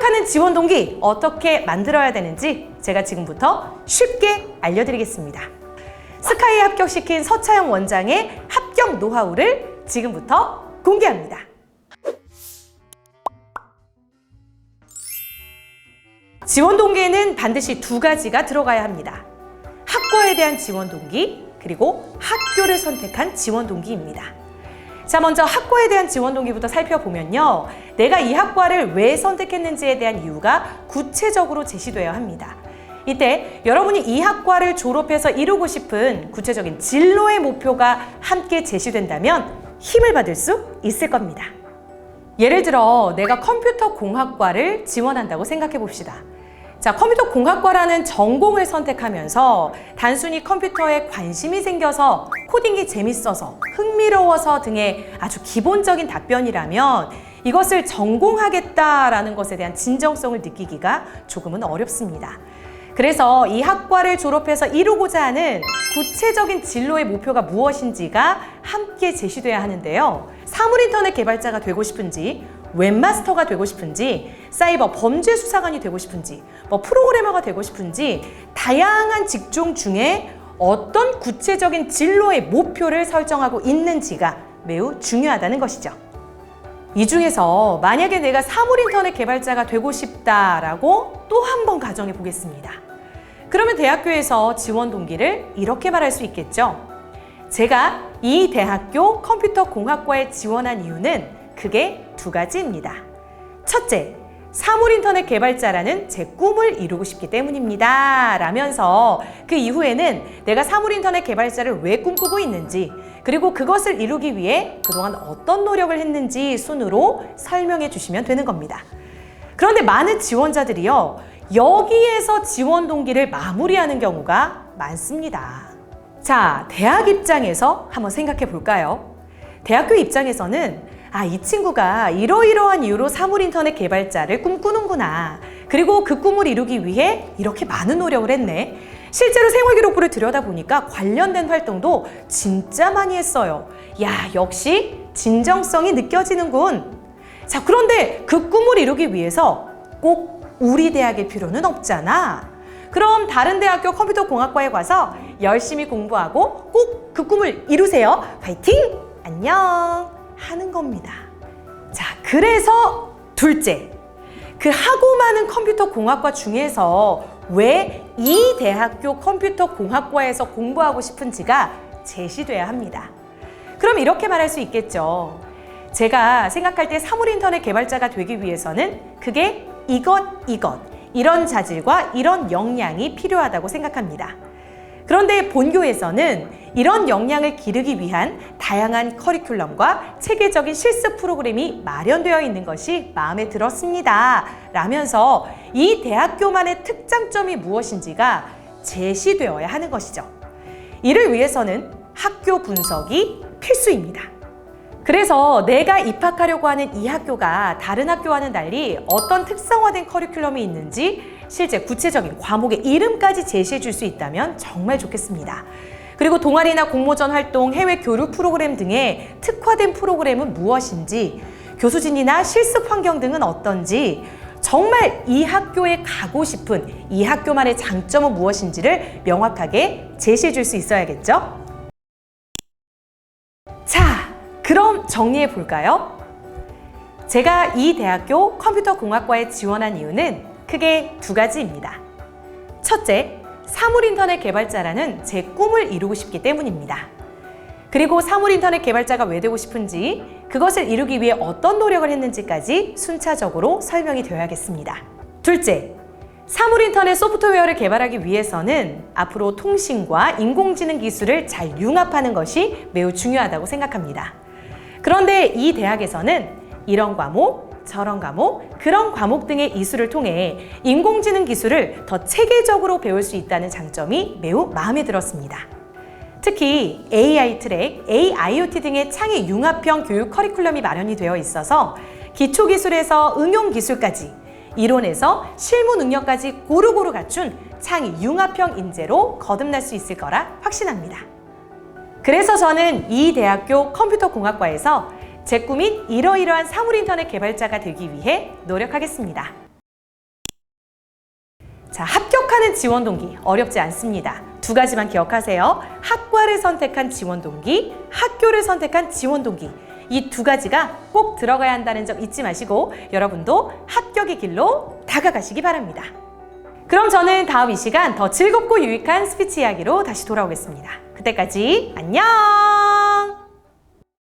합격하는 지원 동기 어떻게 만들어야 되는지 제가 지금부터 쉽게 알려드리겠습니다. 스카이에 합격시킨 서차영 원장의 합격 노하우를 지금부터 공개합니다. 지원 동기에는 반드시 두 가지가 들어가야 합니다. 학과에 대한 지원 동기, 그리고 학교를 선택한 지원 동기입니다. 자, 먼저 학과에 대한 지원 동기부터 살펴보면요. 내가 이 학과를 왜 선택했는지에 대한 이유가 구체적으로 제시되어야 합니다. 이때 여러분이 이 학과를 졸업해서 이루고 싶은 구체적인 진로의 목표가 함께 제시된다면 힘을 받을 수 있을 겁니다. 예를 들어 내가 컴퓨터공학과를 지원한다고 생각해 봅시다. 자, 컴퓨터공학과라는 전공을 선택하면서 단순히 컴퓨터에 관심이 생겨서 코딩이 재밌어서 흥미로워서 등의 아주 기본적인 답변이라면 이것을 전공하겠다라는 것에 대한 진정성을 느끼기가 조금은 어렵습니다. 그래서 이 학과를 졸업해서 이루고자 하는 구체적인 진로의 목표가 무엇인지가 함께 제시돼야 하는데요. 사물인터넷 개발자가 되고 싶은지, 웹마스터가 되고 싶은지, 사이버 범죄 수사관이 되고 싶은지, 프로그래머가 되고 싶은지 다양한 직종 중에 어떤 구체적인 진로의 목표를 설정하고 있는지가 매우 중요하다는 것이죠. 이 중에서 만약에 내가 사물인터넷 개발자가 되고 싶다라고 또 한 번 가정해 보겠습니다. 그러면 대학교에서 지원 동기를 이렇게 말할 수 있겠죠. 제가 이 대학교 컴퓨터공학과에 지원한 이유는 크게 두 가지입니다. 첫째, 사물인터넷 개발자라는 제 꿈을 이루고 싶기 때문입니다. 라면서 그 이후에는 내가 사물인터넷 개발자를 왜 꿈꾸고 있는지, 그리고 그것을 이루기 위해 그동안 어떤 노력을 했는지 순으로 설명해 주시면 되는 겁니다. 그런데 많은 지원자들이요, 여기에서 지원 동기를 마무리하는 경우가 많습니다. 자, 대학 입장에서 한번 생각해 볼까요? 대학교 입장에서는 이 친구가 이러이러한 이유로 사물인터넷 개발자를 꿈꾸는구나. 그리고 그 꿈을 이루기 위해 이렇게 많은 노력을 했네. 실제로 생활기록부를 들여다보니까 관련된 활동도 진짜 많이 했어요. 야, 역시 진정성이 느껴지는군. 자, 그런데 그 꿈을 이루기 위해서 꼭 우리 대학일 필요는 없잖아. 그럼 다른 대학교 컴퓨터공학과에 가서 열심히 공부하고 꼭 그 꿈을 이루세요. 파이팅! 안녕! 하는 겁니다. 자, 그래서 둘째, 그 하고 많은 컴퓨터공학과 중에서 왜 이 대학교 컴퓨터공학과에서 공부하고 싶은지가 제시돼야 합니다. 그럼 이렇게 말할 수 있겠죠. 제가 생각할 때 사물인터넷 개발자가 되기 위해서는 그게 이런 자질과 이런 역량이 필요하다고 생각합니다. 그런데 본교에서는 이런 역량을 기르기 위한 다양한 커리큘럼과 체계적인 실습 프로그램이 마련되어 있는 것이 마음에 들었습니다. 라면서 이 대학교만의 특장점이 무엇인지가 제시되어야 하는 것이죠. 이를 위해서는 학교 분석이 필수입니다. 그래서 내가 입학하려고 하는 이 학교가 다른 학교와는 달리 어떤 특성화된 커리큘럼이 있는지 실제 구체적인 과목의 이름까지 제시해 줄 수 있다면 정말 좋겠습니다. 그리고 동아리나 공모전 활동, 해외 교류 프로그램 등의 특화된 프로그램은 무엇인지, 교수진이나 실습 환경 등은 어떤지, 정말 이 학교에 가고 싶은 이 학교만의 장점은 무엇인지를 명확하게 제시해 줄 수 있어야겠죠? 자, 그럼 정리해 볼까요? 제가 이 대학교 컴퓨터공학과에 지원한 이유는 크게 두 가지입니다. 첫째, 사물인터넷 개발자라는 제 꿈을 이루고 싶기 때문입니다. 그리고 사물인터넷 개발자가 왜 되고 싶은지, 그것을 이루기 위해 어떤 노력을 했는지까지 순차적으로 설명이 되어야겠습니다. 둘째, 사물인터넷 소프트웨어를 개발하기 위해서는 앞으로 통신과 인공지능 기술을 잘 융합하는 것이 매우 중요하다고 생각합니다. 그런데 이 대학에서는 이런 과목, 저런 과목, 그런 과목 등의 이수를 통해 인공지능 기술을 더 체계적으로 배울 수 있다는 장점이 매우 마음에 들었습니다. 특히 AI 트랙, AIoT 등의 창의 융합형 교육 커리큘럼이 마련이 되어 있어서 기초기술에서 응용기술까지, 이론에서 실무 능력까지 고루고루 갖춘 창의 융합형 인재로 거듭날 수 있을 거라 확신합니다. 그래서 저는 이 대학교 컴퓨터공학과에서 제 꿈인 이러이러한 사물인터넷 개발자가 되기 위해 노력하겠습니다. 자, 합격하는 지원 동기 어렵지 않습니다. 두 가지만 기억하세요. 학과를 선택한 지원 동기, 학교를 선택한 지원 동기. 이 두 가지가 꼭 들어가야 한다는 점 잊지 마시고 여러분도 합격의 길로 다가가시기 바랍니다. 그럼 저는 다음 이 시간 더 즐겁고 유익한 스피치 이야기로 다시 돌아오겠습니다. 그때까지 안녕!